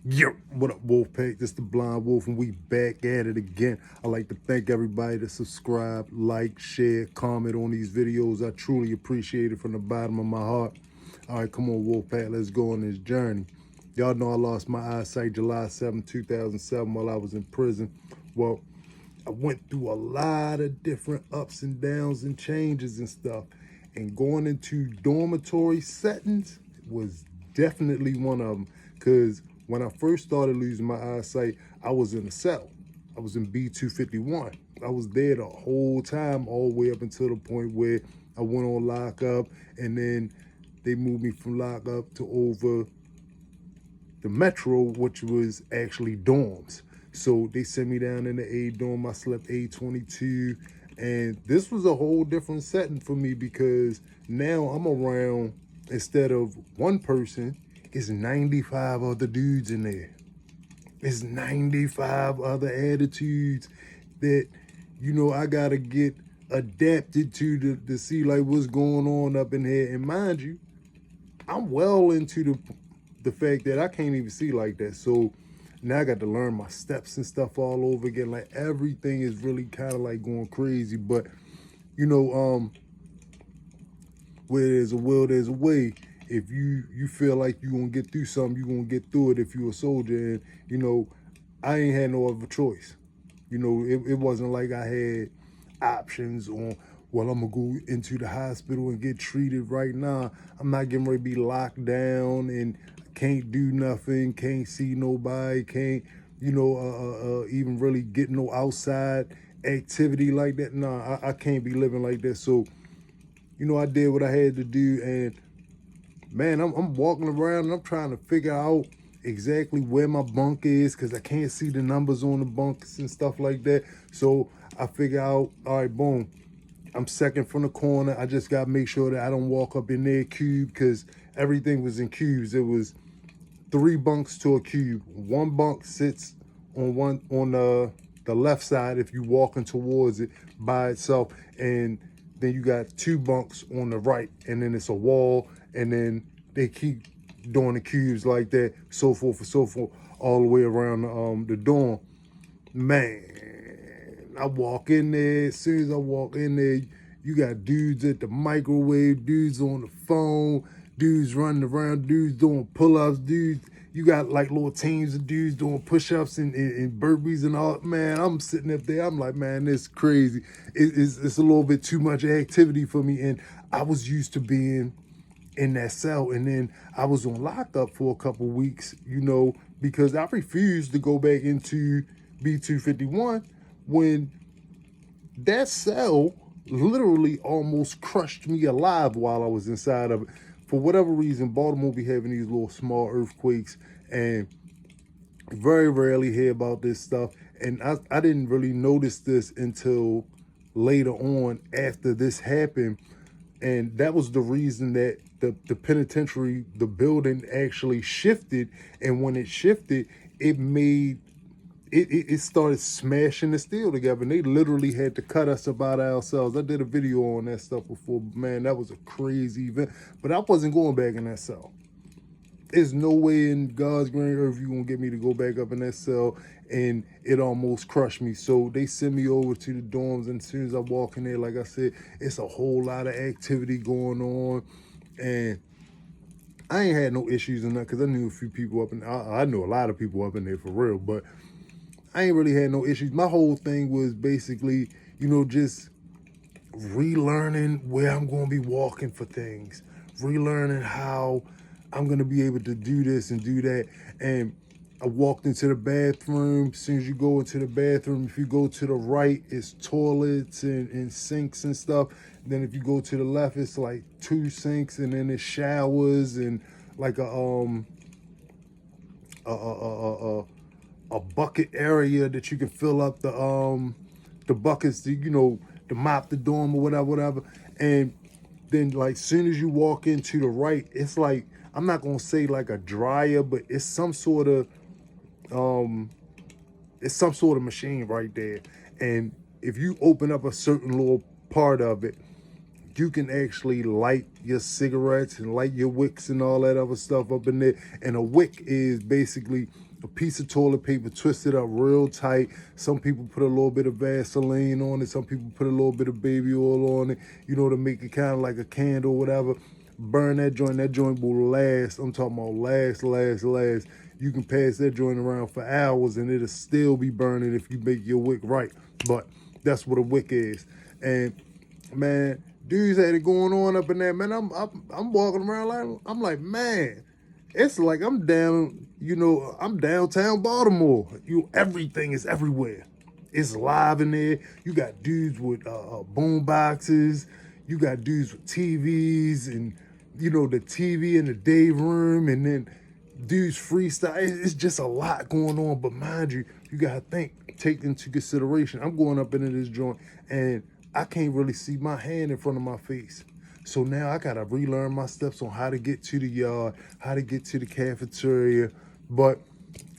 Yo, what up, Wolfpack? This the Blind Wolf, and we back at it again. I'd like to thank everybody that subscribe, like, share, comment on these videos. I truly appreciate it from the bottom of my heart. All right, come on, Wolfpack, let's go on this journey. Y'all know I lost my eyesight July 7, 2007 while I was in prison. Well, I went through a lot of different ups and downs and changes and stuff. And going into dormitory settings was definitely one of them. Because when I first started losing my eyesight, I was in a cell. I was in B251. I was there the whole time, all the way up until the point where I went on lockup. And then they moved me from lockup to over the metro, which was actually dorms. So they sent me down in the A dorm. I slept A22. And this was a whole different setting for me because now I'm around, instead of one person, it's 95 other dudes in there. It's 95 other attitudes that, I got to get adapted to see like what's going on up in here. And mind you, I'm well into the fact that I can't even see like that. So now I got to learn my steps and stuff all over again. Like everything is really kind of like going crazy. But where there's a will, there's a way. If you feel like you're gonna get through something, you're gonna get through it if you're a soldier. And I ain't had no other choice. It wasn't like I had options on, well, I'm gonna go into the hospital and get treated right now. I'm not getting ready to be locked down and can't do nothing, can't see nobody, can't, even really get no outside activity like that. Nah, I can't be living like that. So, I did what I had to do, and man, I'm walking around and I'm trying to figure out exactly where my bunk is because I can't see the numbers on the bunks and stuff like that. So I figure out, all right, boom, I'm second from the corner. I just got to make sure that I don't walk up in their cube because everything was in cubes. It was 3 bunks to a cube. One bunk sits on the left side if you walking towards it by itself, and then you got 2 bunks on the right, and then it's a wall, and then they keep doing the cubes like that, so forth and so forth, all the way around the dorm. Man, I walk in there. As soon as I walk in there, you got dudes at the microwave, dudes on the phone, dudes running around, dudes doing pull-ups, dudes. You got like little teams of dudes doing push-ups and burpees and all. Man, I'm sitting up there. I'm like, man, this is crazy. It's a little bit too much activity for me. And I was used to being in that cell, and then I was on lockup for a couple weeks, because I refused to go back into B251 when that cell literally almost crushed me alive while I was inside of it. For whatever reason, Baltimore be having these little small earthquakes, and very rarely hear about this stuff. And I didn't really notice this until later on after this happened. And that was the reason that the penitentiary, the building actually shifted. And when it shifted, it started smashing the steel together, and they literally had to cut us about ourselves. I did a video on that stuff before. Man, that was a crazy event. But I wasn't going back in that cell. There's no way in God's green earth you're gonna get me to go back up in that cell, and it almost crushed me. So they sent me over to the dorms, and as soon as I walk in there, like I said, it's a whole lot of activity going on. And I ain't had no issues in that because I knew a few people up in I knew a lot of people up in there for real, but I ain't really had no issues. My whole thing was basically, just relearning where I'm going to be walking for things, relearning how I'm going to be able to do this and do that. And I walked into the bathroom. As soon as you go into the bathroom, if you go to the right, it's toilets and sinks and stuff. Then if you go to the left, it's like 2 sinks, and then it's showers and like a bucket area that you can fill up the buckets to mop the dorm or whatever. And then like soon as you walk into the right, it's like, I'm not gonna say like a dryer, but it's some sort of machine right there. And if you open up a certain little part of it, you can actually light your cigarettes and light your wicks and all that other stuff up in there. And a wick is basically a piece of toilet paper twisted up real tight. Some people put a little bit of Vaseline on it. Some people put a little bit of baby oil on it, to make it kind of like a candle or whatever. Burn that joint. That joint will last. I'm talking about last. You can pass that joint around for hours and it'll still be burning if you make your wick right. But that's what a wick is. And man, dudes had it going on up in there, man. I'm walking around like, I'm like, man, it's like I'm down, I'm downtown Baltimore. Everything is everywhere. It's live in there. You got dudes with boom boxes. You got dudes with TVs and, the TV in the day room, and then dudes freestyle. It's just a lot going on. But mind you, you got to take into consideration, I'm going up into this joint and I can't really see my hand in front of my face. So now I got to relearn my steps on how to get to the yard, how to get to the cafeteria. But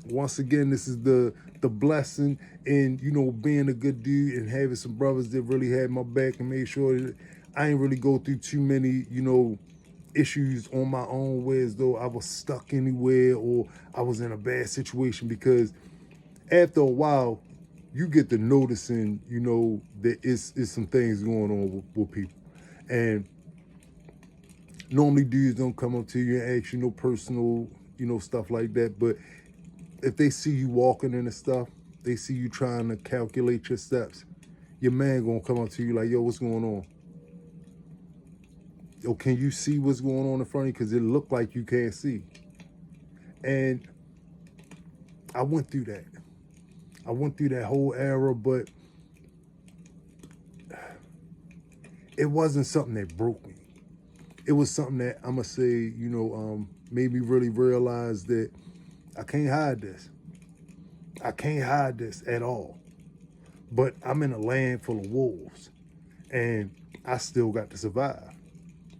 once again, this is the blessing in, being a good dude and having some brothers that really had my back and made sure that I ain't really go through too many, issues on my own, where as though I was stuck anywhere or I was in a bad situation. Because after a while, you get to noticing, that it's some things going on with people. And normally dudes don't come up to you and ask you no personal, stuff like that. But if they see you walking into stuff, they see you trying to calculate your steps, your man gonna come up to you like, yo, what's going on? Yo, can you see what's going on in front of you? Because it looked like you can't see. And I went through that. I went through that whole era, but it wasn't something that broke me. It was something that I'm going to say, made me really realize that I can't hide this. I can't hide this at all. But I'm in a land full of wolves, and I still got to survive.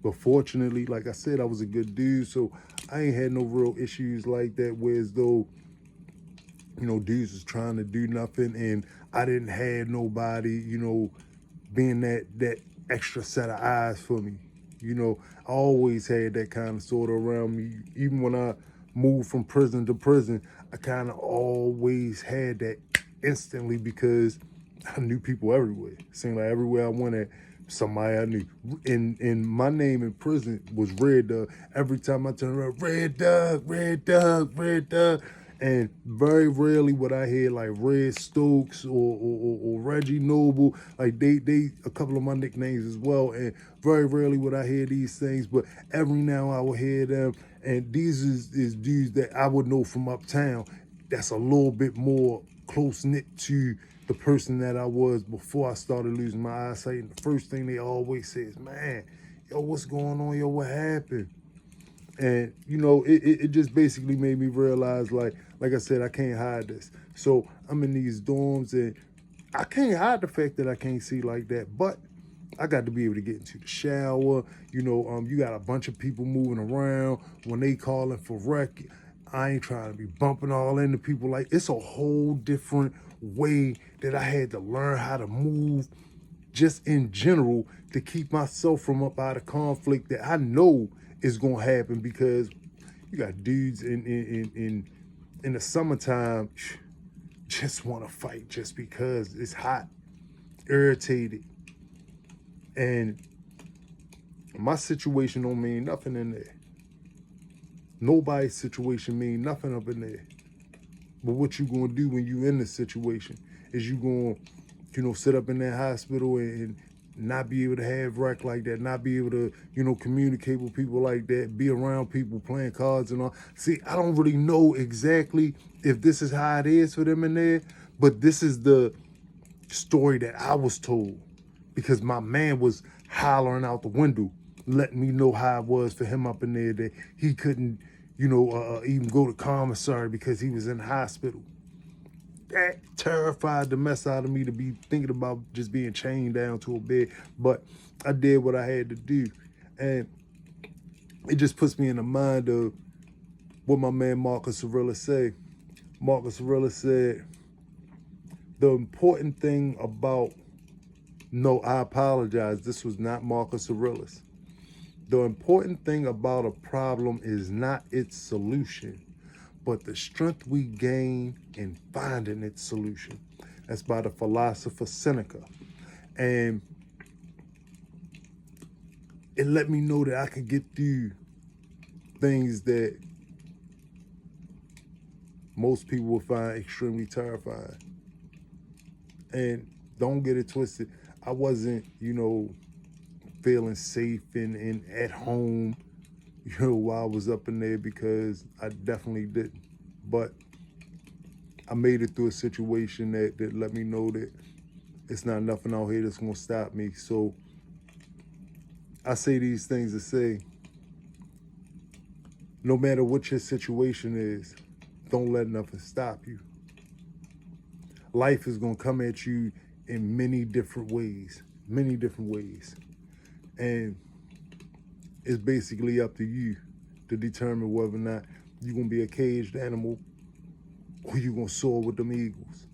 But fortunately, like I said, I was a good dude, so I ain't had no real issues like that, where as though, dudes was trying to do nothing, and I didn't have nobody, being that extra set of eyes for me. I always had that kind of sort of around me. Even when I moved from prison to prison, I kind of always had that instantly, because I knew people everywhere. It seemed like everywhere I went at, somebody I knew. And my name in prison was Red Dog. Every time I turned around, Red Dog, Red Dog, Red Dog. And very rarely would I hear like Red Stokes or Reggie Noble. Like they a couple of my nicknames as well. And very rarely would I hear these things, but every now I would hear them. And these is dudes that I would know from uptown. That's a little bit more close-knit to the person that I was before I started losing my eyesight. And the first thing they always say is, man, yo, what's going on? Yo, what happened? And, it just basically made me realize, like I said, I can't hide this. So I'm in these dorms, and I can't hide the fact that I can't see like that. But I got to be able to get into the shower. You got a bunch of people moving around. When they calling for rec, I ain't trying to be bumping all into people. Like, it's a whole different way that I had to learn how to move just in general to keep myself from up out of conflict that I know is going to happen, because you got dudes in the summertime just want to fight just because it's hot, irritated. And my situation don't mean nothing in there. Nobody's situation mean nothing up in there. But what you gonna do when you in this situation is you gonna, sit up in that hospital and not be able to have rec like that, not be able to, communicate with people like that, be around people playing cards and all. See, I don't really know exactly if this is how it is for them in there, but this is the story that I was told, because my man was hollering out the window, letting me know how it was for him up in there, that he couldn't, even go to commissary because he was in the hospital. That terrified the mess out of me to be thinking about just being chained down to a bed. But I did what I had to do. And it just puts me in the mind of what my man Marcus Aurelius said. Marcus Aurelius said, the important thing about No, I apologize. This was not Marcus Aurelius. The important thing about a problem is not its solution, but the strength we gain in finding its solution. That's by the philosopher Seneca. And it let me know that I could get through things that most people would find extremely terrifying. And don't get it twisted. I wasn't, feeling safe and at home, while I was up in there, because I definitely didn't. But I made it through a situation that let me know that it's not nothing out here that's gonna stop me. So I say these things to say, no matter what your situation is, don't let nothing stop you. Life is gonna come at you in many different ways. And it's basically up to you to determine whether or not you're gonna be a caged animal or you're gonna soar with them eagles.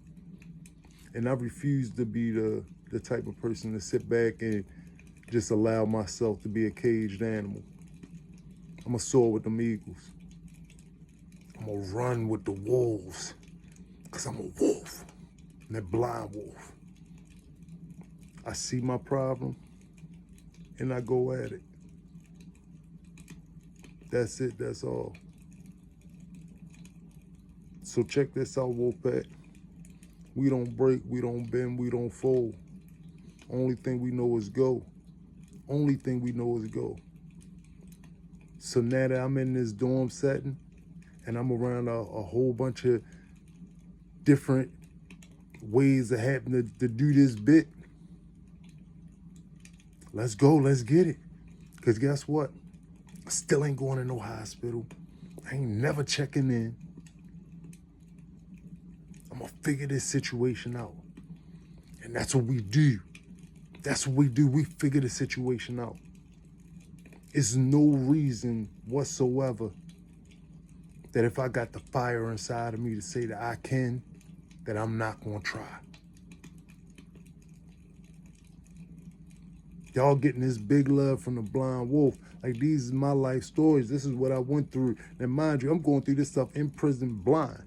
And I refuse to be the type of person to sit back and just allow myself to be a caged animal. I'm gonna soar with them eagles. I'm gonna run with the wolves, because I'm a wolf, and that blind wolf. I see my problem, and I go at it. That's it, that's all. So check this out, Wolfpack. We don't break, we don't bend, we don't fold. Only thing we know is go. Only thing we know is go. So now that I'm in this dorm setting, and I'm around a whole bunch of different ways of having to do this bit, let's go, let's get it. Because guess what? I still ain't going to no hospital. I ain't never checking in. I'm going to figure this situation out. And that's what we do. That's what we do. We figure the situation out. It's no reason whatsoever that if I got the fire inside of me to say that I can, that I'm not going to try. Y'all getting this big love from the blind wolf. Like, these is my life stories. This is what I went through. And mind you, I'm going through this stuff in prison blind.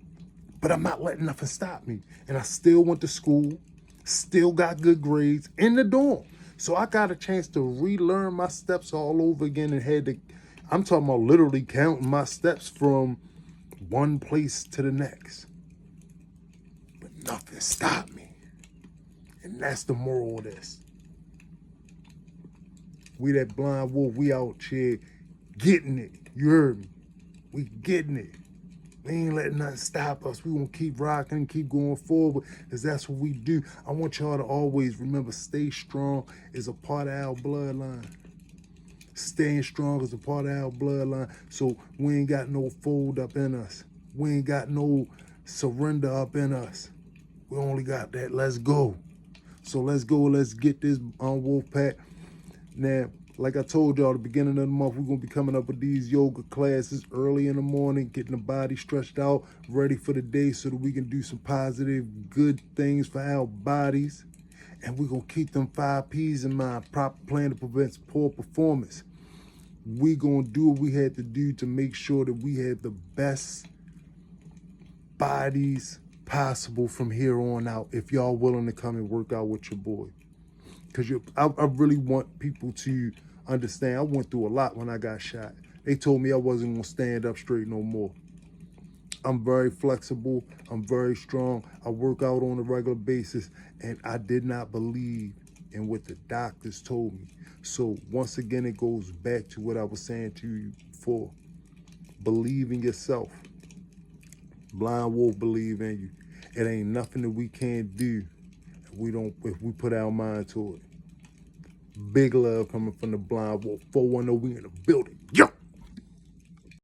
But I'm not letting nothing stop me. And I still went to school, still got good grades in the dorm. So I got a chance to relearn my steps all over again, and I'm talking about literally counting my steps from one place to the next. But nothing stopped me. And that's the moral of this. We that blind wolf, we out here getting it. You heard me? We getting it. We ain't letting nothing stop us. We gonna keep rocking and keep going forward, because that's what we do. I want y'all to always remember, stay strong is a part of our bloodline. Staying strong is a part of our bloodline. So we ain't got no fold up in us. We ain't got no surrender up in us. We only got that let's go. So let's go, let's get this on Wolfpack. Now, like I told y'all, at the beginning of the month, we're going to be coming up with these yoga classes early in the morning, getting the body stretched out, ready for the day so that we can do some positive, good things for our bodies. And we're going to keep them 5 P's in mind: proper plan to prevent poor performance. We're going to do what we had to do to make sure that we have the best bodies possible from here on out, if y'all willing to come and work out with your boy. Because I really want people to understand. I went through a lot when I got shot. They told me I wasn't going to stand up straight no more. I'm very flexible. I'm very strong. I work out on a regular basis. And I did not believe in what the doctors told me. So once again, it goes back to what I was saying to you before. Believe in yourself. Blind wolf believe in you. It ain't nothing that we can't do if we put our mind to it. Big love coming from the blind wolf. 410, we in the building. Yo!